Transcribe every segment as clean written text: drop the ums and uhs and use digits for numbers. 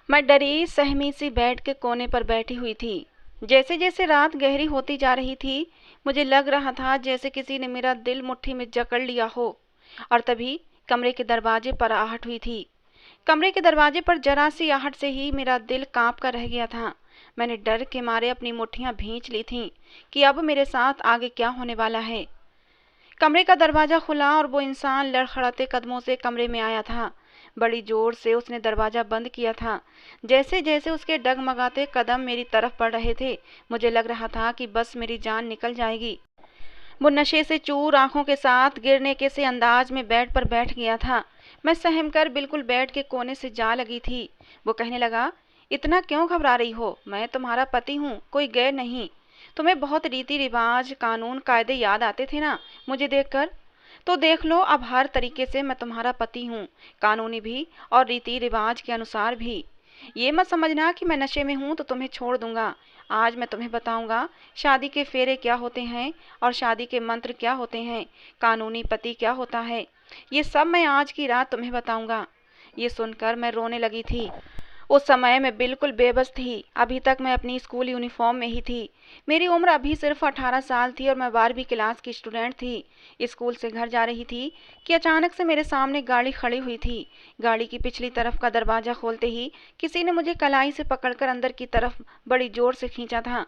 मैं डरी सहमी सी बेड के कोने पर बैठी हुई थी। जैसे जैसे रात गहरी होती जा रही थी, मुझे लग रहा था जैसे किसी ने मेरा दिल मुट्ठी में जकड़ लिया हो। और तभी कमरे के दरवाजे पर आहट हुई थी। कमरे के दरवाजे पर जरा सी आहट से ही मेरा दिल कांप कर रह गया था। मैंने डर के मारे अपनी मुट्ठियां भींच ली थीं कि अब मेरे साथ आगे क्या होने वाला है। कमरे का दरवाजा खुला और वो इंसान लड़खड़ाते कदमों से कमरे में आया था। बड़ी जोर से उसने दरवाजा बंद किया था। जैसे जैसे उसके डगमगाते कदम मेरी तरफ बढ़ रहे थे, मुझे लग रहा था कि बस मेरी जान निकल जाएगी। वो नशे से चूर आंखों के साथ गिरने के से अंदाज में बेड पर बैठ गया था। मैं सहम कर बिल्कुल बेड के कोने से जा लगी थी। वो कहने लगा, इतना क्यों घबरा रही हो? मैं तुम्हारा पति हूँ, कोई गैर नहीं। तुम्हें बहुत रीति रिवाज कानून कायदे याद आते थे ना मुझे देखकर? तो देख लो, अब हर तरीके से मैं तुम्हारा पति हूँ, कानूनी भी और रीति रिवाज के अनुसार भी। ये मत समझना कि मैं नशे में हूँ तो तुम्हें छोड़ दूंगा। आज मैं तुम्हें बताऊंगा शादी के फेरे क्या होते हैं और शादी के मंत्र क्या होते हैं, कानूनी पति क्या होता है। ये सब मैं आज की रात तुम्हें बताऊंगा। ये सुनकर मैं रोने लगी थी। उस समय मैं बिल्कुल बेबस थी। अभी तक मैं अपनी स्कूल यूनिफॉर्म में ही थी। मेरी उम्र अभी सिर्फ 18 साल थी और मैं 12वीं क्लास की स्टूडेंट थी। स्कूल से घर जा रही थी कि अचानक से मेरे सामने गाड़ी खड़ी हुई थी। गाड़ी की पिछली तरफ का दरवाजा खोलते ही किसी ने मुझे कलाई से पकड़कर अंदर की तरफ बड़ी जोर से खींचा था।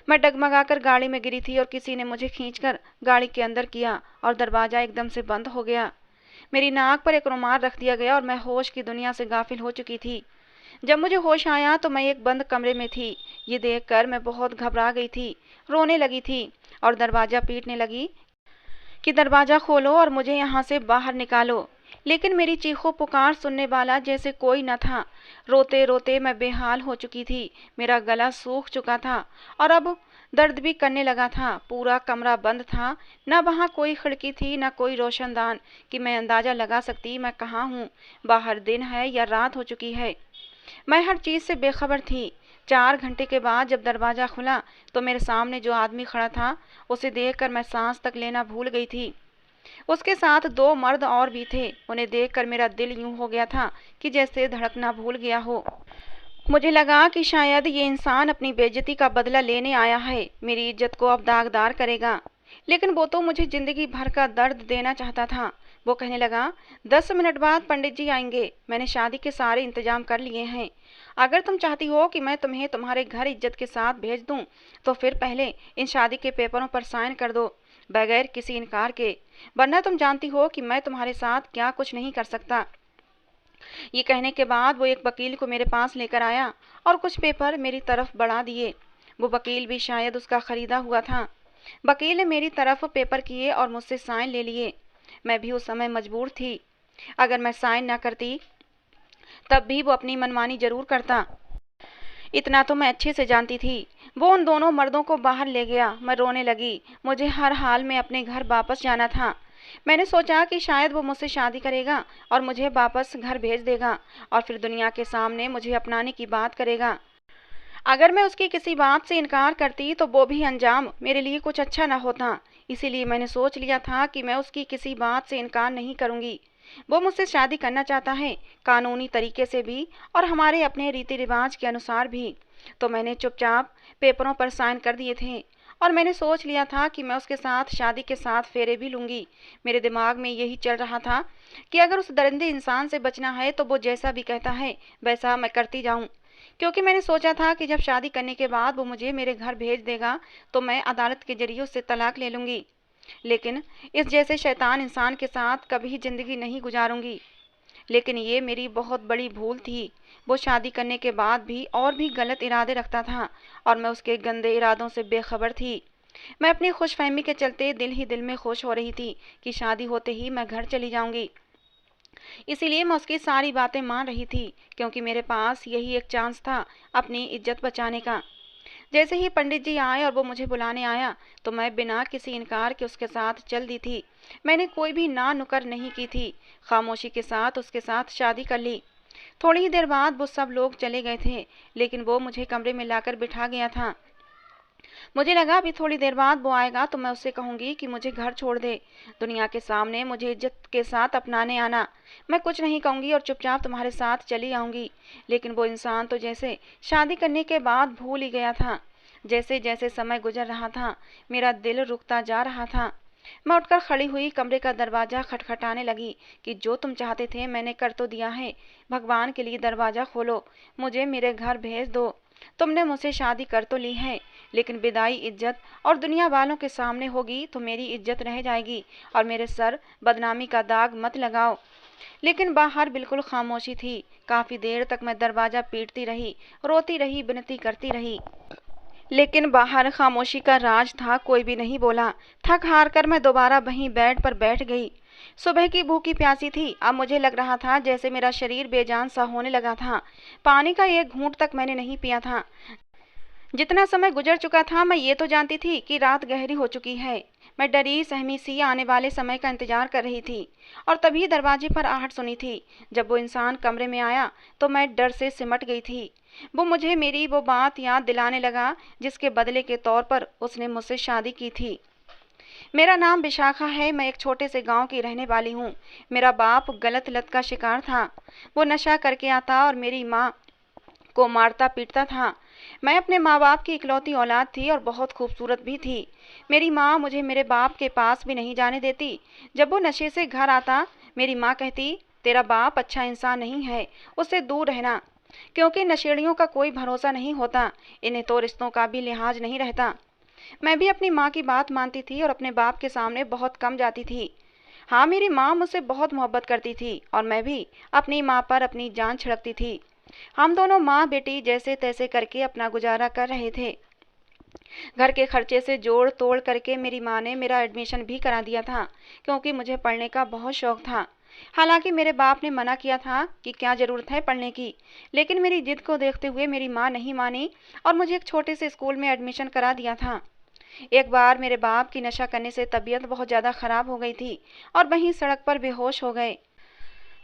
मैं डगमगाकर गाड़ी में गिरी थी और किसी ने मुझे खींचकर गाड़ी के अंदर किया और दरवाजा एकदम से बंद हो गया। मेरी नाक पर एक रुमाल रख दिया गया और मैं होश की दुनिया से गाफिल हो चुकी थी। जब मुझे होश आया तो मैं एक बंद कमरे में थी। ये देखकर मैं बहुत घबरा गई थी, रोने लगी थी और दरवाजा पीटने लगी कि दरवाजा खोलो और मुझे यहाँ से बाहर निकालो। लेकिन मेरी चीखों पुकार सुनने वाला जैसे कोई न था। रोते रोते मैं बेहाल हो चुकी थी। मेरा गला सूख चुका था और अब दर्द भी करने लगा था। पूरा कमरा बंद था, न वहाँ कोई खिड़की थी न कोई रोशनदान कि मैं अंदाजा लगा सकती मैं कहाँ हूँ, बाहर दिन है या रात हो चुकी है। मैं हर चीज से बेखबर थी। 4 घंटे के बाद जब दरवाजा खुला तो मेरे सामने जो आदमी खड़ा था, उसे देखकर मैं सांस तक लेना भूल गई थी। उसके साथ 2 मर्द और भी थे। उन्हें देखकर मेरा दिल यूं हो गया था कि जैसे धड़कना भूल गया हो। मुझे लगा कि शायद ये इंसान अपनी बेइज्जती का बदला लेने आया है, मेरी इज्जत को अब दागदार करेगा। लेकिन वो तो मुझे जिंदगी भर का दर्द देना चाहता था। वो कहने लगा, 10 मिनट बाद पंडित जी आएंगे। मैंने शादी के सारे इंतजाम कर लिए हैं। अगर तुम चाहती हो कि मैं तुम्हें तुम्हारे घर इज्जत के साथ भेज दूं, तो फिर पहले इन शादी के पेपरों पर साइन कर दो, बगैर किसी इनकार के। वरना तुम जानती हो कि मैं तुम्हारे साथ क्या कुछ नहीं कर सकता। ये कहने के बाद वो एक वकील को मेरे पास लेकर आया और कुछ पेपर मेरी तरफ बढ़ा दिए। वो वकील भी शायद उसका खरीदा हुआ था। वकील ने मेरी तरफ पेपर किए और मुझसे साइन ले लिए। मैं भी उस समय मजबूर थी। अगर मैं साइन ना करती तब भी वो अपनी मनमानी जरूर करता। इतना तो मैं अच्छे से जानती थी। वो उन दोनों मर्दों को बाहर ले गया। मैं रोने लगी। मुझे हर हाल में अपने घर वापस जाना था। मैंने सोचा कि शायद वो मुझसे शादी करेगा और मुझे वापस घर भेज देगा और फिर दुनिया के सामने मुझे अपनाने की बात करेगा। अगर मैं उसकी किसी बात से इनकार करती तो वो भी अंजाम मेरे लिए कुछ अच्छा न होता। इसीलिए मैंने सोच लिया था कि मैं उसकी किसी बात से इनकार नहीं करूंगी। वो मुझसे शादी करना चाहता है, कानूनी तरीके से भी और हमारे अपने रीति रिवाज के अनुसार भी। तो मैंने चुपचाप पेपरों पर साइन कर दिए थे और मैंने सोच लिया था कि मैं उसके साथ शादी के साथ फेरे भी लूंगी। मेरे दिमाग में यही चल रहा था कि अगर उस दरिंदे इंसान से बचना है तो वो जैसा भी कहता है वैसा मैं करती जाऊं। क्योंकि मैंने सोचा था कि जब शादी करने के बाद वो मुझे मेरे घर भेज देगा तो मैं अदालत के जरिए उससे तलाक ले लूंगी। लेकिन इस जैसे शैतान इंसान के साथ कभी जिंदगी नहीं गुजारूंगी। लेकिन ये मेरी बहुत बड़ी भूल थी। वो शादी करने के बाद भी और भी गलत इरादे रखता था और मैं उसके गंदे इरादों से बेखबर थी। मैं अपनी खुशफहमी के चलते दिल ही दिल में खुश हो रही थी कि शादी होते ही मैं घर चली जाऊंगी। इसीलिए मैं उसकी सारी बातें मान रही थी, क्योंकि मेरे पास यही एक चांस था अपनी इज्जत बचाने का। जैसे ही पंडित जी आए और वो मुझे बुलाने आया तो मैं बिना किसी इनकार के उसके साथ चल दी थी। मैंने कोई भी ना नुकर नहीं की थी। खामोशी के साथ उसके साथ शादी कर ली। थोड़ी ही देर बाद वो सब लोग चले गए थे, लेकिन वो मुझे कमरे में लाकर बिठा गया था। मुझे लगा अभी थोड़ी देर बाद वो आएगा तो मैं उससे कहूँगी कि मुझे घर छोड़ दे, दुनिया के सामने मुझे इज्जत के साथ अपनाने आना। मैं कुछ नहीं कहूँगी और चुपचाप तुम्हारे साथ चली आऊँगी। लेकिन वो इंसान तो जैसे शादी करने के बाद भूल ही गया था। जैसे जैसे समय गुजर रहा था, मेरा दिल रुकता जा रहा था। मैं उठकर खड़ी हुई, कमरे का दरवाज़ा खटखटाने लगी कि जो तुम चाहते थे मैंने कर तो दिया है। भगवान के लिए दरवाज़ा खोलो, मुझे मेरे घर भेज दो। तुमने मुझसे शादी कर तो ली है, लेकिन विदाई इज्जत और दुनिया वालों के सामने होगी तो मेरी इज्जत रह जाएगी और मेरे सर बदनामी का दाग मत लगाओ। लेकिन बाहर बिल्कुल खामोशी थी। काफ़ी देर तक मैं दरवाज़ा पीटती रही, रोती रही, विनती करती रही, लेकिन बाहर खामोशी का राज था, कोई भी नहीं बोला। थक हार कर मैं दोबारा वहीं बेड पर बैठ गई। सुबह की भूखी प्यासी थी। अब मुझे लग रहा था जैसे मेरा शरीर बेजान सा होने लगा था। पानी का एक घूंट तक मैंने नहीं पिया था। जितना समय गुजर चुका था, मैं ये तो जानती थी कि रात गहरी हो चुकी है। मैं डरी सहमी सी आने वाले समय का इंतजार कर रही थी और तभी दरवाजे पर आहट सुनी थी। जब वो इंसान कमरे में आया तो मैं डर से सिमट गई थी। वो मुझे मेरी वो बात याद दिलाने लगा जिसके बदले के तौर पर उसने मुझसे शादी की थी। मेरा नाम विशाखा है, मैं एक छोटे से गांव की रहने वाली हूँ। मेरा बाप गलत लत का शिकार था। वो नशा करके आता और मेरी माँ को मारता पीटता था। मैं अपने माँ बाप की इकलौती औलाद थी और बहुत खूबसूरत भी थी। मेरी माँ मुझे मेरे बाप के पास भी नहीं जाने देती। जब वो नशे से घर आता, मेरी माँ कहती, तेरा बाप अच्छा इंसान नहीं है, उससे दूर रहना, क्योंकि नशेड़ियों का कोई भरोसा नहीं होता, इन्हें तो रिश्तों का भी लिहाज नहीं रहता। मैं भी अपनी माँ की बात मानती थी और अपने बाप के सामने बहुत कम जाती थी। हाँ, मेरी माँ मुझसे बहुत मोहब्बत करती थी और मैं भी अपनी माँ पर अपनी जान छिड़कती थी। हम दोनों माँ बेटी जैसे तैसे करके अपना गुजारा कर रहे थे। घर के खर्चे से जोड़ तोड़ करके मेरी माँ ने मेरा एडमिशन भी करा दिया था, क्योंकि मुझे पढ़ने का बहुत शौक था। हालांकि मेरे बाप ने मना किया था कि क्या ज़रूरत है पढ़ने की, लेकिन मेरी जिद को देखते हुए मेरी माँ नहीं मानी और मुझे एक छोटे से स्कूल में एडमिशन करा दिया था। एक बार मेरे बाप की नशा करने से तबीयत बहुत ज़्यादा ख़राब हो गई थी और वहीं सड़क पर बेहोश हो गए।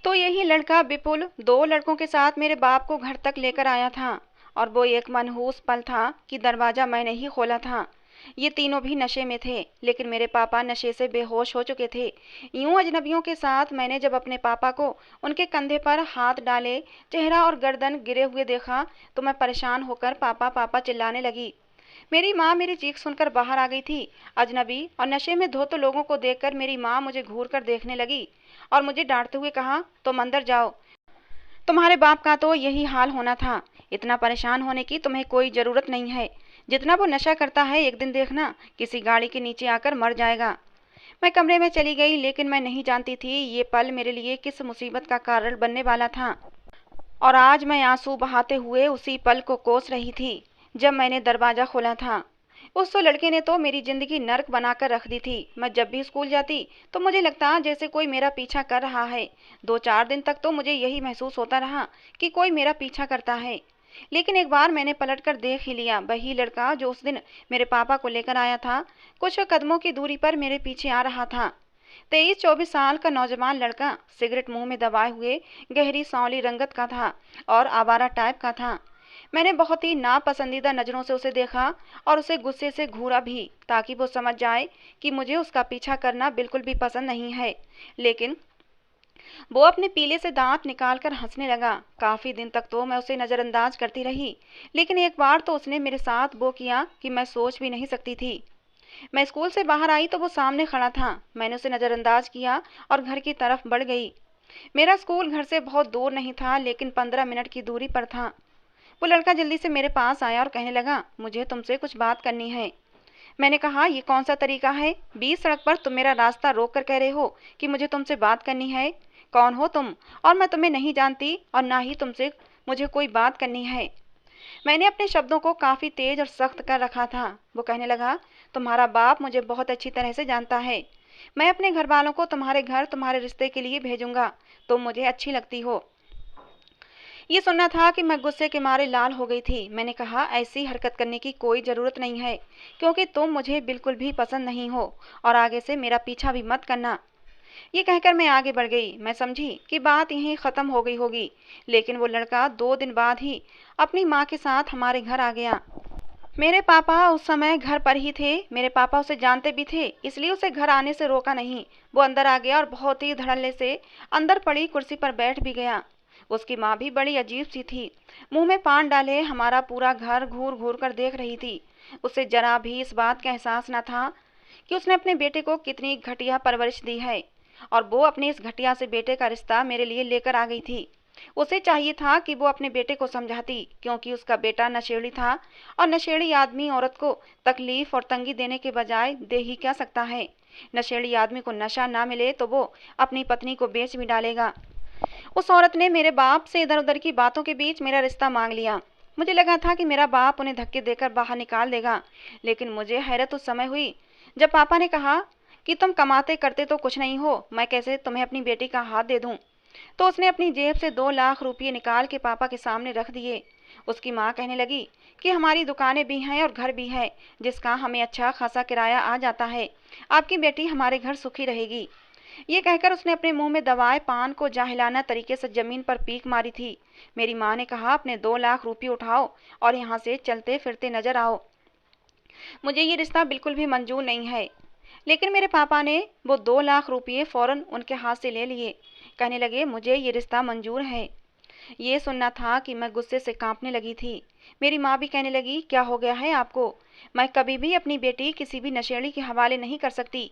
तो यही लड़का विपुल दो लड़कों के साथ मेरे बाप को घर तक लेकर आया था और वो एक मनहूस पल था कि दरवाज़ा मैंने ही खोला था। ये तीनों भी नशे में थे, लेकिन मेरे पापा नशे से बेहोश हो चुके थे। यूं अजनबियों के साथ मैंने जब अपने पापा को उनके कंधे पर हाथ डाले, चेहरा और गर्दन गिरे हुए देखा तो मैं परेशान होकर पापा पापा चिल्लाने लगी। मेरी माँ मेरी चीख सुनकर बाहर आ गई थी। अजनबी और नशे में धोते लोगों को देखकर मेरी माँ मुझे घूर कर देखने लगी और मुझे डांटते हुए कहा, तुम अंदर जाओ, तुम्हारे बाप का तो यही हाल होना था। इतना परेशान होने की तुम्हें कोई ज़रूरत नहीं है। जितना वो नशा करता है, एक दिन देखना किसी गाड़ी के नीचे आकर मर जाएगा। मैं कमरे में चली गई, लेकिन मैं नहीं जानती थी ये पल मेरे लिए किस मुसीबत का कारण बनने वाला था। और आज मैं आंसू बहाते हुए उसी पल को कोस रही थी जब मैंने दरवाज़ा खोला था। उस तो लड़के ने तो मेरी ज़िंदगी नर्क बनाकर रख दी थी। मैं जब भी स्कूल जाती तो मुझे लगता जैसे कोई मेरा पीछा कर रहा है। 2-4 दिन तक तो मुझे यही महसूस होता रहा कि कोई मेरा पीछा करता है। लेकिन एक बार मैंने पलट कर देख ही लिया, वही लड़का जो उस दिन मेरे पापा को लेकर आया था, कुछ कदमों की दूरी पर मेरे पीछे आ रहा था। 23-24 साल का नौजवान लड़का, सिगरेट मुंह में दबाए हुए, गहरी सांवली रंगत का था और आवारा टाइप का था। मैंने बहुत ही नापसंदीदा नज़रों से उसे देखा और उसे गुस्से से घूरा भी, ताकि वो समझ जाए कि मुझे उसका पीछा करना बिल्कुल भी पसंद नहीं है। लेकिन वो अपने पीले से दांत निकालकर हंसने लगा। काफ़ी दिन तक तो मैं उसे नज़रअंदाज करती रही, लेकिन एक बार तो उसने मेरे साथ वो किया कि मैं सोच भी नहीं सकती थी। मैं स्कूल से बाहर आई तो वो सामने खड़ा था। मैंने उसे नज़रअंदाज किया और घर की तरफ बढ़ गई। मेरा स्कूल घर से बहुत दूर नहीं था, लेकिन 15 मिनट की दूरी पर था। वो लड़का जल्दी से मेरे पास आया और कहने लगा, मुझे तुमसे कुछ बात करनी है। मैंने कहा, ये कौन सा तरीका है? बीच सड़क पर तुम मेरा रास्ता रोक कर कह रहे हो कि मुझे तुमसे बात करनी है। कौन हो तुम? और मैं तुम्हें नहीं जानती और ना ही तुमसे मुझे कोई बात करनी है। मैंने अपने शब्दों को काफ़ी तेज और सख्त कर रखा था। वो कहने लगा, तुम्हारा बाप मुझे बहुत अच्छी तरह से जानता है। मैं अपने घर वालों को तुम्हारे घर तुम्हारे रिश्ते के लिए भेजूंगा। तुम मुझे अच्छी लगती हो। ये सुनना था कि मैं गुस्से के मारे लाल हो गई थी। मैंने कहा, ऐसी हरकत करने की कोई ज़रूरत नहीं है, क्योंकि तुम मुझे बिल्कुल भी पसंद नहीं हो और आगे से मेरा पीछा भी मत करना। ये कहकर मैं आगे बढ़ गई। मैं समझी कि बात यहीं ख़त्म हो गई होगी, लेकिन वो लड़का 2 दिन बाद ही अपनी माँ के साथ हमारे घर आ गया। मेरे पापा उस समय घर पर ही थे। मेरे पापा उसे जानते भी थे, इसलिए उसे घर आने से रोका नहीं। वो अंदर आ गया और बहुत ही धड़ल्ले से अंदर पड़ी कुर्सी पर बैठ भी गया। उसकी माँ भी बड़ी अजीब सी थी, मुंह में पान डाले हमारा पूरा घर घूर घूर कर देख रही थी। उसे जरा भी इस बात का एहसास न था कि उसने अपने बेटे को कितनी घटिया परवरिश दी है, और वो अपने इस घटिया से बेटे का रिश्ता मेरे लिए लेकर आ गई थी। उसे चाहिए था कि वो अपने बेटे को समझाती, क्योंकि उसका बेटा नशेड़ी था, और नशेड़ी आदमी औरत को तकलीफ और तंगी देने के बजाय दे ही क्या सकता है। नशेड़ी आदमी को नशा ना मिले तो वो अपनी पत्नी को बेच भी डालेगा। उस औरत ने मेरे बाप से इधर उधर की बातों के बीच मेरा रिश्ता मांग लिया। मुझे लगा था कि मेरा बाप उन्हें धक्के देकर बाहर निकाल देगा, लेकिन मुझे हैरत उस समय हुई जब पापा ने कहा कि तुम कमाते करते तो कुछ नहीं हो, मैं कैसे तुम्हें अपनी बेटी का हाथ दे दूं। तो उसने अपनी जेब से 2 लाख रुपये निकाल के पापा के सामने रख दिए। उसकी माँ कहने लगी कि हमारी दुकानें भी हैं और घर भी है, जिसका हमें अच्छा खासा किराया आ जाता है। आपकी बेटी हमारे घर सुखी रहेगी। ये कहकर उसने अपने मुंह में दबाए पान को जाहिलाना तरीके से जमीन पर पीक मारी थी। मेरी माँ ने कहा, अपने 2 लाख रुपये उठाओ और यहाँ से चलते फिरते नजर आओ। मुझे ये रिश्ता बिल्कुल भी मंजूर नहीं है। लेकिन मेरे पापा ने वो 2 लाख रुपये फौरन उनके हाथ से ले लिए। कहने लगे, मुझे ये रिश्ता मंजूर है। ये सुनना था कि मैं गुस्से से कांपने लगी थी। मेरी माँ भी कहने लगी, क्या हो गया है आपको? मैं कभी भी अपनी बेटी किसी भी नशेड़ी के हवाले नहीं कर सकती।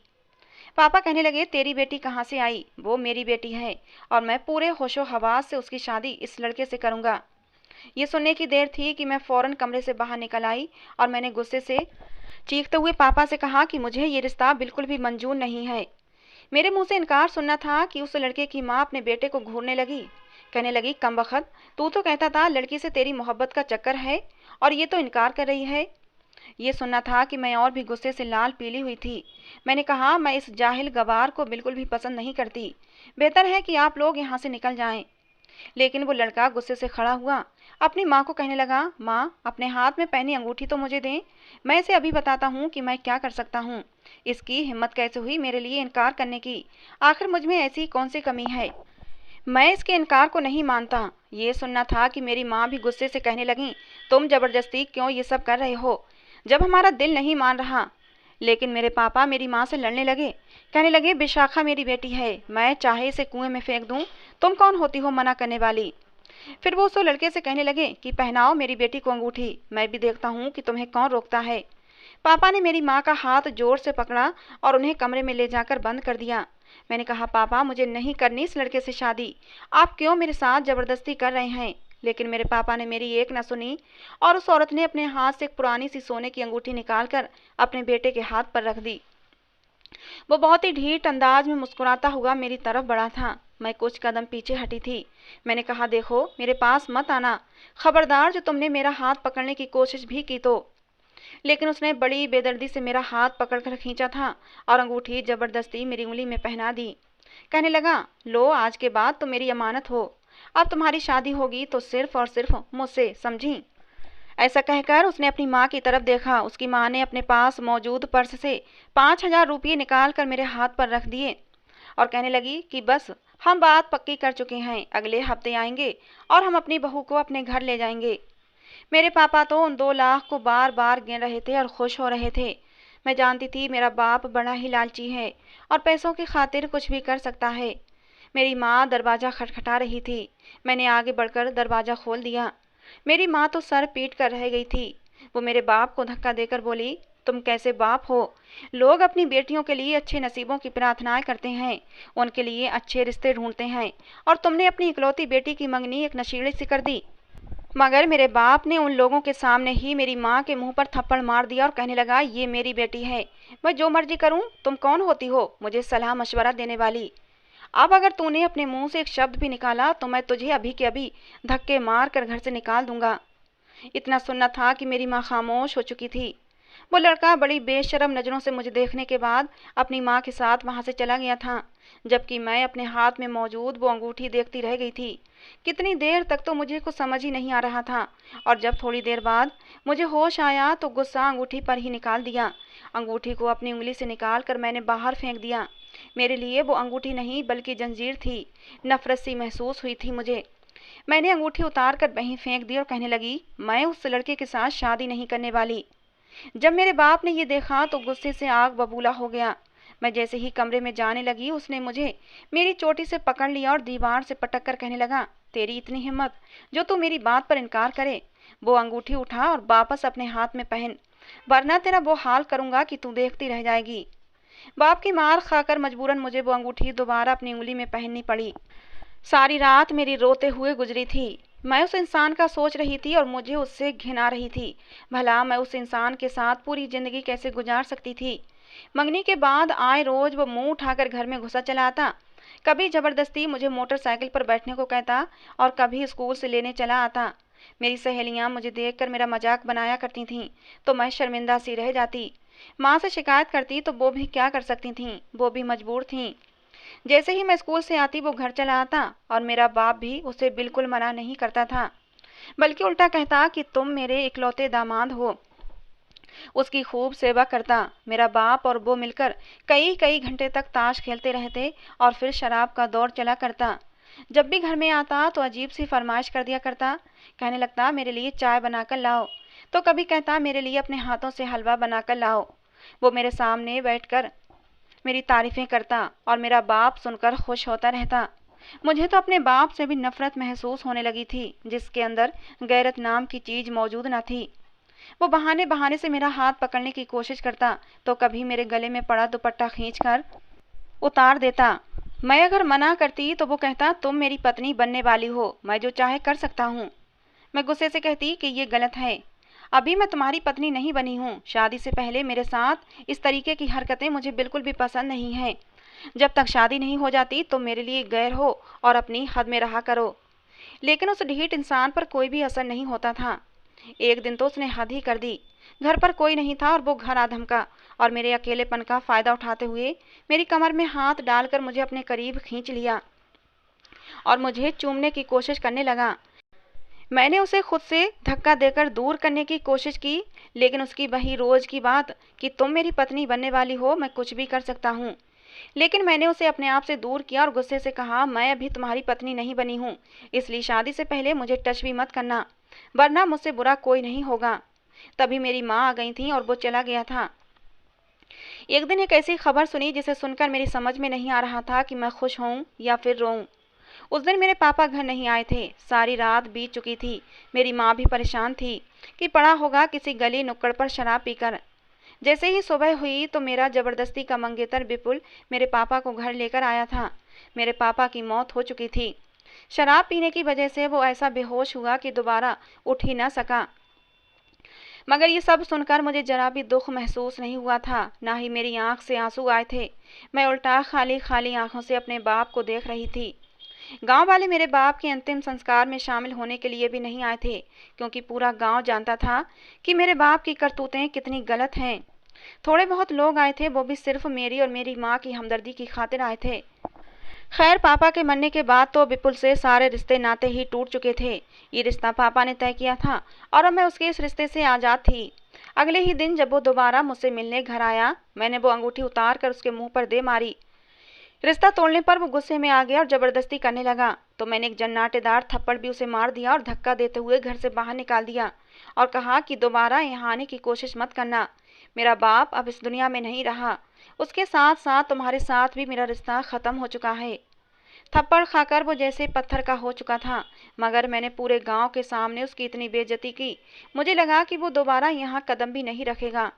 पापा कहने लगे, तेरी बेटी कहाँ से आई? वो मेरी बेटी है और मैं पूरे होशो हवास से उसकी शादी इस लड़के से करूँगा। ये सुनने की देर थी कि मैं फौरन कमरे से बाहर निकल आई और मैंने गुस्से से चीखते हुए पापा से कहा कि मुझे ये रिश्ता बिल्कुल भी मंजूर नहीं है। मेरे मुंह से इनकार सुनना था कि उस लड़के की माँ अपने बेटे को घूरने लगी। कहने लगी, कमबख्त, तू तो कहता था लड़की से तेरी मोहब्बत का चक्कर है और ये तो इनकार कर रही है। ये सुनना था कि मैं और भी गुस्से से लाल पीली हुई थी। मैंने कहा, मैं इस जाहिल गवार को बिल्कुल भी पसंद नहीं करती। बेहतर है कि आप लोग यहाँ से निकल जाएं। लेकिन वो लड़का गुस्से से खड़ा हुआ, अपनी माँ को कहने लगा, माँ, अपने हाथ में पहनी अंगूठी तो मुझे दें। मैं इसे अभी बताता हूँ कि मैं क्या कर सकता हूँ। इसकी हिम्मत कैसे हुई मेरे लिए इनकार करने की? आखिर मुझ में ऐसी कौन सी कमी है? मैं इसके इनकार को नहीं मानता। ये सुनना था कि मेरी माँ भी गुस्से से कहने लगी, तुम जबरदस्ती क्यों ये सब कर रहे हो, जब हमारा दिल नहीं मान रहा। लेकिन मेरे पापा मेरी माँ से लड़ने लगे। कहने लगे, विशाखा मेरी बेटी है, मैं चाहे इसे कुएं में फेंक दूं, तुम कौन होती हो मना करने वाली? फिर वो उस लड़के से कहने लगे कि पहनाओ मेरी बेटी को अंगूठी, मैं भी देखता हूँ कि तुम्हें कौन रोकता है। पापा ने मेरी माँ का हाथ जोर से पकड़ा और उन्हें कमरे में ले जाकर बंद कर दिया। मैंने कहा, पापा, मुझे नहीं करनी इस लड़के से शादी। आप क्यों मेरे साथ जबरदस्ती कर रहे हैं? लेकिन मेरे पापा ने मेरी एक न सुनी और उस औरत ने अपने हाथ से एक पुरानी सी सोने की अंगूठी निकालकर अपने बेटे के हाथ पर रख दी। वो बहुत ही ढीठ अंदाज में मुस्कुराता हुआ मेरी तरफ बढ़ा था। मैं कुछ कदम पीछे हटी थी। मैंने कहा, देखो, मेरे पास मत आना। खबरदार, जो तुमने मेरा हाथ पकड़ने की कोशिश भी की तो। लेकिन उसने बड़ी बेदर्दी से मेरा हाथ पकड़कर खींचा था और अंगूठी जबरदस्ती मेरी उंगली में पहना दी। कहने लगा, लो, आज के बाद तुम मेरी अमानत हो। अब तुम्हारी शादी होगी तो सिर्फ और सिर्फ मुझसे, समझी? ऐसा कहकर उसने अपनी माँ की तरफ देखा। उसकी माँ ने अपने पास मौजूद पर्स से 5,000 रुपये निकाल कर मेरे हाथ पर रख दिए और कहने लगी कि बस, हम बात पक्की कर चुके हैं, अगले हफ्ते आएंगे और हम अपनी बहू को अपने घर ले जाएंगे। मेरे पापा तो उन 2 लाख को बार बार गिन रहे थे और खुश हो रहे थे। मैं जानती थी मेरा बाप बड़ा ही लालची है और पैसों की खातिर कुछ भी कर सकता है। मेरी माँ दरवाज़ा खटखटा रही थी। मैंने आगे बढ़कर दरवाज़ा खोल दिया। मेरी माँ तो सर पीट कर रह गई थी। वो मेरे बाप को धक्का देकर बोली, तुम कैसे बाप हो? लोग अपनी बेटियों के लिए अच्छे नसीबों की प्रार्थनाएं करते हैं, उनके लिए अच्छे रिश्ते ढूंढते हैं, और तुमने अपनी इकलौती बेटी की मंगनी एक नशीले से कर दी। मगर मेरे बाप ने उन लोगों के सामने ही मेरी माँ के मुंह पर थप्पड़ मार दिया और कहने लगा, ये मेरी बेटी है, मैं जो मर्जी करूं, तुम कौन होती हो मुझे सलाह मशवरा देने वाली? अब अगर तूने अपने मुंह से एक शब्द भी निकाला तो मैं तुझे अभी के अभी धक्के मार कर घर से निकाल दूंगा। इतना सुनना था कि मेरी माँ खामोश हो चुकी थी। वो लड़का बड़ी बेशर्म नज़रों से मुझे देखने के बाद अपनी माँ के साथ वहाँ से चला गया था, जबकि मैं अपने हाथ में मौजूद वो अंगूठी देखती रह गई थी। कितनी देर तक तो मुझे कुछ समझ ही नहीं आ रहा था, और जब थोड़ी देर बाद मुझे होश आया तो गुस्सा अंगूठी पर ही निकाल दिया। अंगूठी को अपनी उंगली से निकाल कर मैंने बाहर फेंक दिया। मेरे लिए वो अंगूठी नहीं बल्कि जंजीर थी। नफरत सी महसूस हुई थी मुझे। मैंने अंगूठी उतार कर वहीं फेंक दी और कहने लगी, मैं उस लड़के के साथ शादी नहीं करने वाली। जब मेरे बाप ने ये देखा तो गुस्से से आग बबूला हो गया। मैं जैसे ही कमरे में जाने लगी उसने मुझे मेरी चोटी से पकड़ लिया और दीवार से पटक कर कहने लगा, तेरी इतनी हिम्मत जो तू मेरी बात पर इनकार करे। वो अंगूठी उठा और वापस अपने हाथ में पहन, वरना तेरा वो हाल करूंगा कि तू देखती रह जाएगी। बाप की मार खाकर मजबूरन मुझे वो अंगूठी दोबारा अपनी उंगली में पहननी पड़ी। सारी रात मेरी रोते हुए गुजरी थी। मैं उस इंसान का सोच रही थी और मुझे उससे घिन आ रही थी। भला मैं उस इंसान के साथ पूरी जिंदगी कैसे गुजार सकती थी। मंगनी के बाद आए रोज वो मुंह उठाकर घर में घुसा चला आता। कभी जबरदस्ती मुझे मोटरसाइकिल पर बैठने को कहता और कभी स्कूल से लेने चला आता। मेरी सहेलियां मुझे देखकर मेरा मजाक बनाया करती थीं, तो मैं शर्मिंदा सी रह जाती। माँ से शिकायत करती तो वो भी क्या कर सकती थीं, वो भी मजबूर थीं। जैसे ही मैं स्कूल से आती वो घर चला आता और मेरा बाप भी उसे बिल्कुल मना नहीं करता था, बल्कि उल्टा कहता कि तुम मेरे इकलौते दामाद हो। उसकी खूब सेवा करता। मेरा बाप और वो मिलकर कई कई घंटे तक ताश खेलते रहते और फिर शराब का दौर चला करता। जब भी घर में आता तो अजीब सी फरमाइश कर दिया करता। कहने लगता मेरे लिए चाय बनाकर लाओ, तो कभी कहता मेरे लिए अपने हाथों से हलवा बनाकर लाओ। वो मेरे सामने बैठकर मेरी तारीफें करता और मेरा बाप सुनकर खुश होता रहता। मुझे तो अपने बाप से भी नफरत महसूस होने लगी थी, जिसके अंदर गैरत नाम की चीज मौजूद न थी। वो बहाने बहाने से मेरा हाथ पकड़ने की कोशिश करता, तो कभी मेरे गले में पड़ा दुपट्टा खींचकर उतार देता। मैं अगर मना करती तो वो कहता तुम मेरी पत्नी बनने वाली हो, मैं जो चाहे कर सकता हूँ। मैं गुस्से से कहती कि ये गलत है, अभी मैं तुम्हारी पत्नी नहीं बनी हूँ। शादी से पहले मेरे साथ इस तरीके की हरकतें मुझे बिल्कुल भी पसंद नहीं हैं। जब तक शादी नहीं हो जाती तो मेरे लिए गैर हो और अपनी हद में रहा करो। लेकिन उस ढीठ इंसान पर कोई भी असर नहीं होता था। एक दिन तो उसने हद ही कर दी। घर पर कोई नहीं था और वो घर आ धमका और मेरे अकेलेपन का फायदा उठाते हुए मेरी कमर में हाथ डालकर मुझे अपने करीब खींच लिया और मुझे चूमने की कोशिश करने लगा। मैंने उसे खुद से धक्का देकर दूर करने की कोशिश की, लेकिन उसकी वही रोज की बात कि तुम मेरी पत्नी बनने वाली हो, मैं कुछ भी कर सकता हूँ। लेकिन मैंने उसे अपने आप से दूर किया और गुस्से से कहा मैं अभी तुम्हारी पत्नी नहीं बनी हूँ, इसलिए शादी से पहले मुझे टच भी मत करना, वरना मुझसे बुरा कोई नहीं होगा। तभी मेरी माँ आ गई थी और वो चला गया था। एक दिन एक ऐसी खबर सुनी जिसे सुनकर मेरी समझ में नहीं आ रहा था कि मैं खुश हूँ या फिर रोऊं। उस दिन मेरे पापा घर नहीं आए थे। सारी रात बीत चुकी थी। मेरी माँ भी परेशान थी कि पड़ा होगा किसी गली नुक्कड़ पर शराब पीकर। जैसे ही सुबह हुई तो मेरा जबरदस्ती का मंगेतर विपुल मेरे पापा को घर लेकर आया था। मेरे पापा की मौत हो चुकी थी। शराब पीने की वजह से वो ऐसा बेहोश हुआ कि दोबारा उठ ही न सका। मगर ये सब सुनकर मुझे जरा भी दुख महसूस नहीं हुआ था, ना ही मेरी आंख से आंसू आए थे। मैं उल्टा खाली खाली आंखों से अपने बाप को देख रही थी। गांव वाले मेरे बाप के अंतिम संस्कार में शामिल होने के लिए भी नहीं आए थे, क्योंकि पूरा गांव जानता था कि मेरे बाप की करतूतें कितनी गलत हैं। थोड़े बहुत लोग आए थे, वो भी सिर्फ मेरी और मेरी माँ की हमदर्दी की खातिर आए थे। खैर पापा के मरने के बाद तो विपुल से सारे रिश्ते नाते ही टूट चुके थे। ये रिश्ता पापा ने तय किया था और अब मैं उसके इस रिश्ते से आज़ाद थी। अगले ही दिन जब वो दोबारा मुझसे मिलने घर आया, मैंने वो अंगूठी उतार कर उसके मुंह पर दे मारी। रिश्ता तोड़ने पर वो गुस्से में आ गया और जबरदस्ती करने लगा, तो मैंने एक जन्नाटेदार थप्पड़ भी उसे मार दिया और धक्का देते हुए घर से बाहर निकाल दिया और कहा कि दोबारा यहाँ आने की कोशिश मत करना। मेरा बाप अब इस दुनिया में नहीं रहा, उसके साथ साथ तुम्हारे साथ भी मेरा रिश्ता खत्म हो चुका है। थप्पड़ खाकर वो जैसे पत्थर का हो चुका था, मगर मैंने पूरे गांव के सामने उसकी इतनी बेइज्जती की, मुझे लगा कि वो दोबारा यहाँ कदम भी नहीं रखेगा।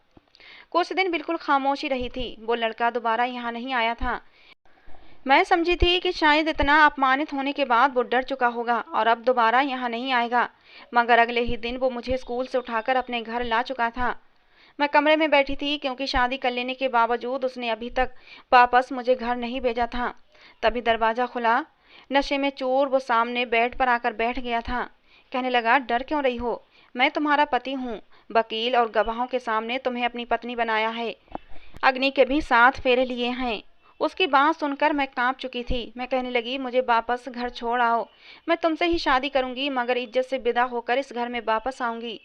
कुछ दिन बिल्कुल खामोशी रही थी। वो लड़का दोबारा यहाँ नहीं आया था। मैं समझी थी कि शायद इतना अपमानित होने के बाद वो डर चुका होगा और अब दोबारा यहाँ नहीं आएगा, मगर अगले ही दिन वो मुझे स्कूल से उठाकर अपने घर ला चुका था। मैं कमरे में बैठी थी, क्योंकि शादी कर लेने के बावजूद उसने अभी तक वापस मुझे घर नहीं भेजा था। तभी दरवाज़ा खुला। नशे में चूर वो सामने बेड पर आकर बैठ गया था। कहने लगा डर क्यों रही हो, मैं तुम्हारा पति हूँ। वकील और गवाहों के सामने तुम्हें अपनी पत्नी बनाया है। अग्नि के भी 7 फेरे लिए हैं। उसकी बात सुनकर मैं कांप चुकी थी। मैं कहने लगी मुझे वापस घर छोड़ आओ, मैं तुमसे ही शादी करूंगी, मगर इज्जत से विदा होकर इस घर में वापस आऊंगी।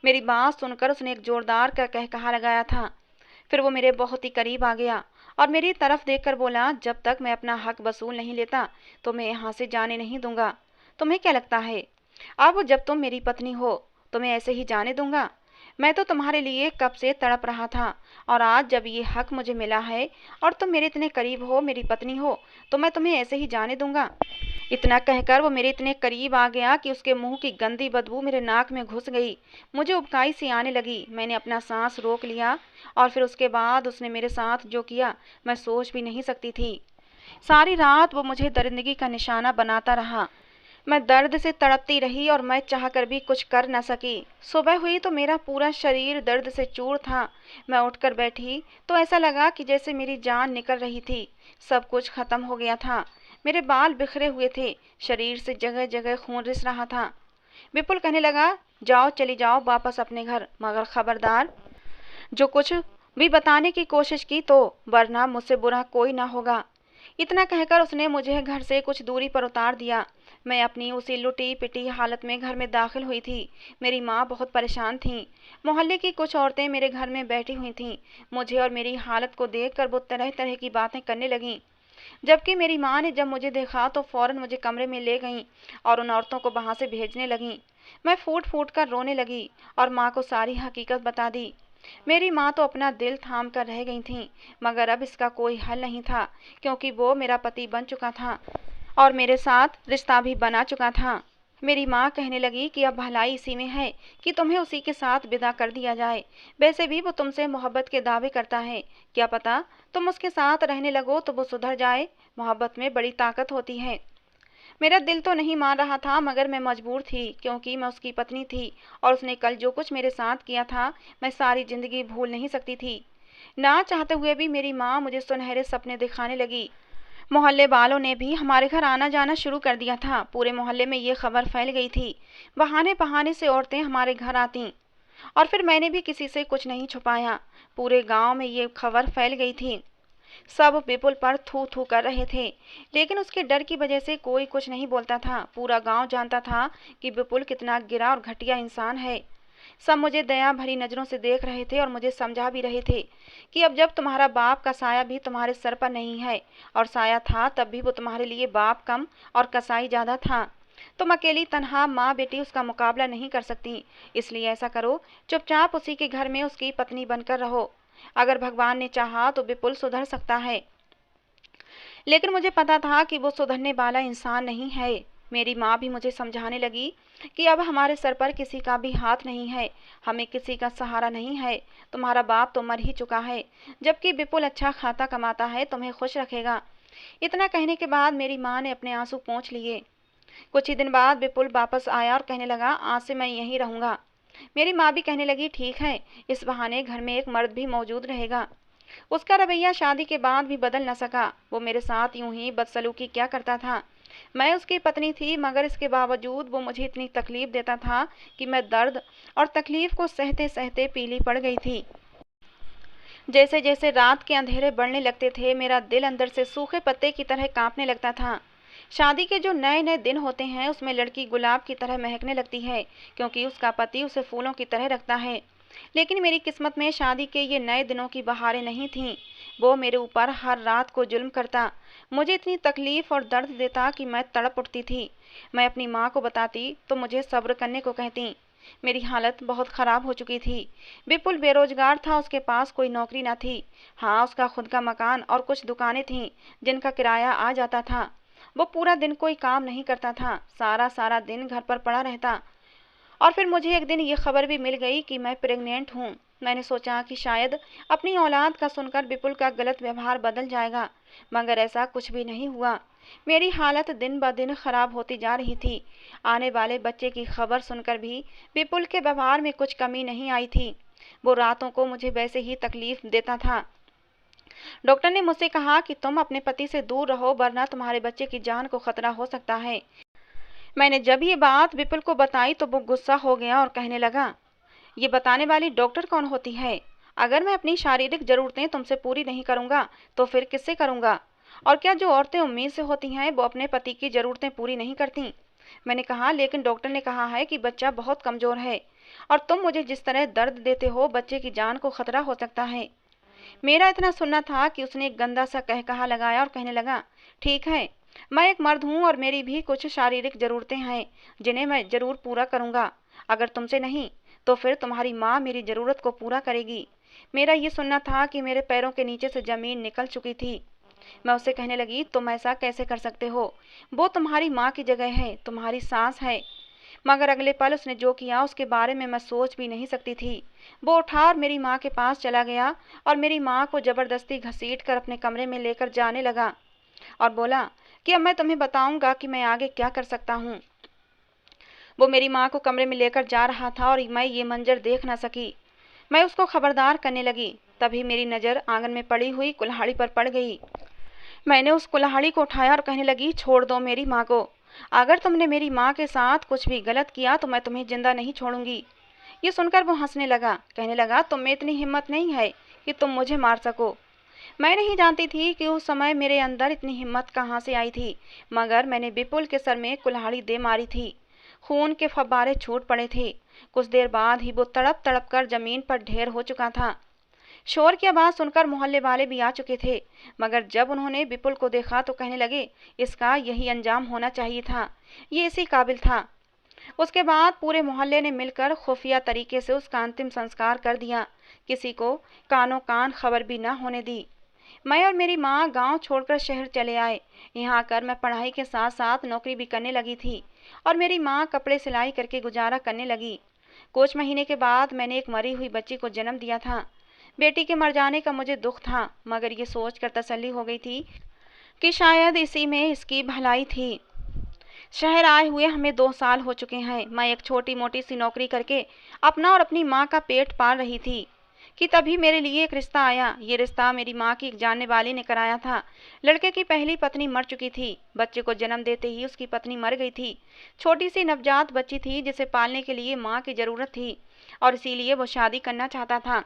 मेरी बात सुनकर उसने एक जोरदार का कहकहा लगाया था। फिर वो मेरे बहुत ही करीब आ गया और मेरी तरफ देखकर बोला जब तक मैं अपना हक वसूल नहीं लेता तो मैं यहाँ से जाने नहीं दूंगा। तुम्हें क्या लगता है अब जब तुम मेरी पत्नी हो तुम्हें ऐसे ही जाने दूंगा? मैं तो तुम्हारे लिए कब से तड़प रहा था, और आज जब ये हक मुझे मिला है और तुम मेरे इतने करीब हो, मेरी पत्नी हो, तो मैं तुम्हें ऐसे ही जाने दूंगा। इतना कहकर वो मेरे इतने करीब आ गया कि उसके मुंह की गंदी बदबू मेरे नाक में घुस गई। मुझे उबकाई सी आने लगी। मैंने अपना सांस रोक लिया और फिर उसके बाद उसने मेरे साथ जो किया मैं सोच भी नहीं सकती थी। सारी रात वो मुझे दरिंदगी का निशाना बनाता रहा। मैं दर्द से तड़पती रही और मैं चाहकर भी कुछ कर न सकी। सुबह हुई तो मेरा पूरा शरीर दर्द से चूर था। मैं उठकर बैठी तो ऐसा लगा कि जैसे मेरी जान निकल रही थी। सब कुछ खत्म हो गया था। मेरे बाल बिखरे हुए थे, शरीर से जगह जगह खून रिस रहा था। विपुल कहने लगा, जाओ चली जाओ वापस अपने घर, मगर खबरदार जो कुछ भी बताने की कोशिश की तो, वरना मुझसे बुरा कोई ना होगा। इतना कहकर उसने मुझे घर से कुछ दूरी पर उतार दिया। मैं अपनी उसी लुटी पिटी हालत में घर में दाखिल हुई थी। मेरी माँ बहुत परेशान थीं। मोहल्ले की कुछ औरतें मेरे घर में बैठी हुई थीं। मुझे और मेरी हालत को देखकर वो तरह तरह की बातें करने लगीं। जबकि मेरी माँ ने जब मुझे देखा तो फौरन मुझे कमरे में ले गईं और उन औरतों को वहाँ से भेजने लगीं। मैं फूट फूट कर रोने लगी और माँ को सारी हकीकत बता दी। मेरी माँ तो अपना दिल थाम कर रह गई थीं, मगर अब इसका कोई हल नहीं था, क्योंकि वो मेरा पति बन चुका था और मेरे साथ रिश्ता भी बना चुका था। मेरी माँ कहने लगी कि अब भलाई इसी में है कि तुम्हें उसी के साथ विदा कर दिया जाए। वैसे भी वो तुमसे मोहब्बत के दावे करता है, क्या पता तुम उसके साथ रहने लगो तो वो सुधर जाए। मोहब्बत में बड़ी ताकत होती है। मेरा दिल तो नहीं मान रहा था, मगर मैं मजबूर थी, क्योंकि मैं उसकी पत्नी थी और उसने कल जो कुछ मेरे साथ किया था मैं सारी जिंदगी भूल नहीं सकती थी। ना चाहते हुए भी मेरी माँ मुझे सुनहरे सपने दिखाने लगी। मोहल्ले वालों ने भी हमारे घर आना जाना शुरू कर दिया था। पूरे मोहल्ले में ये खबर फैल गई थी। बहाने बहाने से औरतें हमारे घर आती और फिर मैंने भी किसी से कुछ नहीं छुपाया। पूरे गांव में ये खबर फैल गई थी। सब विपुल पर थू थू कर रहे थे, लेकिन उसके डर की वजह से कोई कुछ नहीं बोलता था। पूरा गांव जानता था कि विपुल कितना गिरा और घटिया इंसान है। सब मुझे दया भरी नज़रों से देख रहे थे और मुझे समझा भी रहे थे कि अब जब तुम्हारा बाप का साया भी तुम्हारे सर पर नहीं है, और साया था तब भी वो तुम्हारे लिए बाप कम और कसाई ज़्यादा था। तुम अकेली तनहा माँ बेटी उसका मुकाबला नहीं कर सकती। इसलिए ऐसा करो, चुपचाप उसी के घर में उसकी पत्नी बनकर रहो। अगर भगवान ने चाहा तो विपुल सुधर सकता है, लेकिन मुझे पता था कि वो सुधरने वाला इंसान नहीं है। मेरी माँ भी मुझे समझाने लगी कि अब हमारे सर पर किसी का भी हाथ नहीं है, हमें किसी का सहारा नहीं है। तुम्हारा बाप तो मर ही चुका है, जबकि विपुल अच्छा खाता कमाता है, तुम्हें खुश रखेगा। इतना कहने के बाद मेरी माँ ने अपने आंसू पोंछ लिए। कुछ ही दिन बाद विपुल वापस आया और कहने लगा, आज से मैं यहीं रहूंगा। मेरी माँ भी कहने लगी, ठीक है, इस बहाने घर में एक मर्द भी मौजूद रहेगा। उसका रवैया शादी के बाद भी बदल न सका। वो मेरे साथ यूं ही बदसलूकी क्या करता था। मैं उसकी पत्नी थी, मगर इसके बावजूद वो मुझे इतनी तकलीफ देता था कि मैं दर्द और तकलीफ को सहते सहते पीली पड़ गई थी। जैसे जैसे रात के अंधेरे बढ़ने लगते थे, मेरा दिल अंदर से सूखे पत्ते की तरह कांपने लगता था। शादी के जो नए नए दिन होते हैं, उसमें लड़की गुलाब की तरह महकने लगती है, क्योंकि उसका पति उसे फूलों की तरह रखता है। लेकिन मेरी किस्मत में शादी के ये नए दिनों की बहारें नहीं थीं। वो मेरे ऊपर हर रात को जुल्म करता, मुझे इतनी तकलीफ और दर्द देता कि मैं तड़प उठती थी। मैं अपनी माँ को बताती तो मुझे सब्र करने को कहती। मेरी हालत बहुत ख़राब हो चुकी थी। विपुल बेरोजगार था, उसके पास कोई नौकरी न थी। हाँ, उसका खुद का मकान और कुछ दुकानें थीं जिनका किराया आ जाता था। वो पूरा दिन कोई काम नहीं करता था, सारा सारा दिन घर पर पड़ा रहता। और फिर मुझे एक दिन ये खबर भी मिल गई कि मैं प्रेग्नेंट हूँ। मैंने सोचा कि शायद अपनी औलाद का सुनकर विपुल का गलत व्यवहार बदल जाएगा, मगर ऐसा कुछ भी नहीं हुआ। मेरी हालत दिन ब दिन खराब होती जा रही थी। आने वाले बच्चे की खबर सुनकर भी विपुल के व्यवहार में कुछ कमी नहीं आई थी। वो रातों को मुझे वैसे ही तकलीफ देता था। डॉक्टर ने मुझसे कहा कि तुम अपने पति से दूर रहो, वरना तुम्हारे बच्चे की जान को खतरा हो सकता है। मैंने जब ये बात विपुल को बताई तो वो गुस्सा हो गया और कहने लगा, ये बताने वाली डॉक्टर कौन होती है? अगर मैं अपनी शारीरिक ज़रूरतें तुमसे पूरी नहीं करूँगा तो फिर किससे करूँगा? और क्या जो औरतें उम्मीद से होती हैं वो अपने पति की ज़रूरतें पूरी नहीं करती? मैंने कहा, लेकिन डॉक्टर ने कहा है कि बच्चा बहुत कमज़ोर है, और तुम मुझे जिस तरह दर्द देते हो, बच्चे की जान को खतरा हो सकता है। मेरा इतना सुनना था कि उसने एक गंदा सा कहकहा लगाया और कहने लगा, ठीक है, मैं एक मर्द हूँ और मेरी भी कुछ शारीरिक ज़रूरतें हैं जिन्हें मैं ज़रूर पूरा करूँगा। अगर तुमसे नहीं तो फिर तुम्हारी माँ मेरी ज़रूरत को पूरा करेगी। मेरा ये सुनना था कि मेरे पैरों के नीचे से ज़मीन निकल चुकी थी। मैं उससे कहने लगी, तुम ऐसा कैसे कर सकते हो? वो तुम्हारी माँ की जगह है, तुम्हारी सास है। मगर अगले पल उसने जो किया उसके बारे में मैं सोच भी नहीं सकती थी। वो उठा और मेरी माँ के पास चला गया और मेरी माँ को ज़बरदस्ती घसीट कर अपने कमरे में लेकर जाने लगा और बोला कि अब मैं तुम्हें बताऊंगा कि मैं आगे क्या कर सकता हूँ। वो मेरी माँ को कमरे में लेकर जा रहा था और मैं ये मंजर देख ना सकी। मैं उसको खबरदार करने लगी। तभी मेरी नज़र आंगन में पड़ी हुई कुल्हाड़ी पर पड़ गई। मैंने उस कुल्हाड़ी को उठाया और कहने लगी, छोड़ दो मेरी माँ को। अगर तुमने मेरी माँ के साथ कुछ भी गलत किया तो मैं तुम्हें जिंदा नहीं छोड़ूंगी। ये सुनकर वो हंसने लगा, कहने लगा, तुम में इतनी हिम्मत नहीं है कि तुम मुझे मार सको। मैं नहीं जानती थी कि उस समय मेरे अंदर इतनी हिम्मत कहाँ से आई थी, मगर मैंने विपुल के सर में कुल्हाड़ी दे मारी थी। खून के फव्वारे छूट पड़े थे। कुछ देर बाद ही वो तड़प तड़प कर जमीन पर ढेर हो चुका था। शोर की आवाज़ सुनकर मोहल्ले वाले भी आ चुके थे, मगर जब उन्होंने विपुल को देखा तो कहने लगे, इसका यही अंजाम होना चाहिए था, ये इसी काबिल था। उसके बाद पूरे मोहल्ले ने मिलकर खुफिया तरीके से उसका अंतिम संस्कार कर दिया। किसी को कानो कान खबर भी न होने दी। मैं और मेरी माँ गांव छोड़कर शहर चले आए। यहाँ आकर मैं पढ़ाई के साथ साथ नौकरी भी करने लगी थी और मेरी माँ कपड़े सिलाई करके गुजारा करने लगी। कुछ महीने के बाद मैंने एक मरी हुई बच्ची को जन्म दिया था। बेटी के मर जाने का मुझे दुख था, मगर ये सोचकर तसल्ली हो गई थी कि शायद इसी में इसकी भलाई थी। शहर आए हुए हमें 2 साल हो चुके हैं। मैं एक छोटी मोटी सी नौकरी करके अपना और अपनी माँ का पेट पाल रही थी कि तभी मेरे लिए एक रिश्ता आया। ये रिश्ता मेरी माँ की एक जानने वाली ने कराया था। लड़के की पहली पत्नी मर चुकी थी। बच्चे को जन्म देते ही उसकी पत्नी मर गई थी। छोटी सी नवजात बच्ची थी जिसे पालने के लिए माँ की ज़रूरत थी और इसीलिए वो शादी करना चाहता था।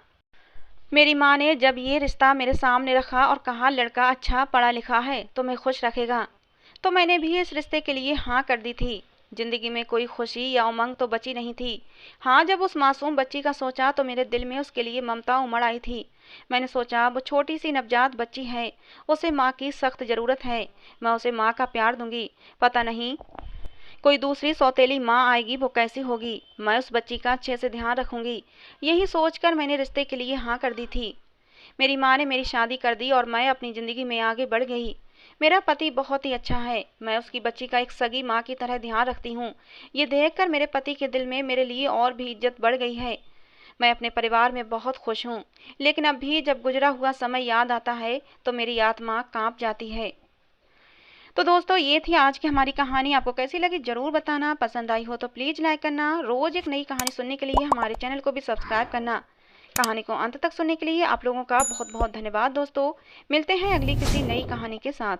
मेरी माँ ने जब ये रिश्ता मेरे सामने रखा और कहा, लड़का अच्छा पढ़ा लिखा है, तुम्हें खुश रखेगा, तो मैंने भी इस रिश्ते के लिए हाँ कर दी थी। जिंदगी में कोई खुशी या उमंग तो बची नहीं थी। हाँ, जब उस मासूम बच्ची का सोचा तो मेरे दिल में उसके लिए ममता उमड़ आई थी। मैंने सोचा, वो छोटी सी नवजात बच्ची है, उसे माँ की सख्त ज़रूरत है। मैं उसे माँ का प्यार दूंगी। पता नहीं कोई दूसरी सौतेली माँ आएगी, वो कैसी होगी। मैं उस बच्ची का अच्छे से ध्यान रखूंगी। यही सोचकर मैंने रिश्ते के लिए हाँ कर दी थी। मेरी माँ ने मेरी शादी कर दी और मैं अपनी ज़िंदगी में आगे बढ़ गई। मेरा पति बहुत ही अच्छा है। मैं उसकी बच्ची का एक सगी माँ की तरह ध्यान रखती हूँ। ये देखकर मेरे पति के दिल में मेरे लिए और भी इज्जत बढ़ गई है। मैं अपने परिवार में बहुत खुश हूँ, लेकिन अब भी जब गुजरा हुआ समय याद आता है तो मेरी आत्मा कांप जाती है। तो दोस्तों, ये थी आज की हमारी कहानी। आपको कैसी लगी ज़रूर बताना। पसंद आई हो तो प्लीज़ लाइक करना। रोज़ एक नई कहानी सुनने के लिए हमारे चैनल को भी सब्सक्राइब करना। कहानी को अंत तक सुनने के लिए आप लोगों का बहुत बहुत धन्यवाद दोस्तों। मिलते हैं अगली किसी नई कहानी के साथ।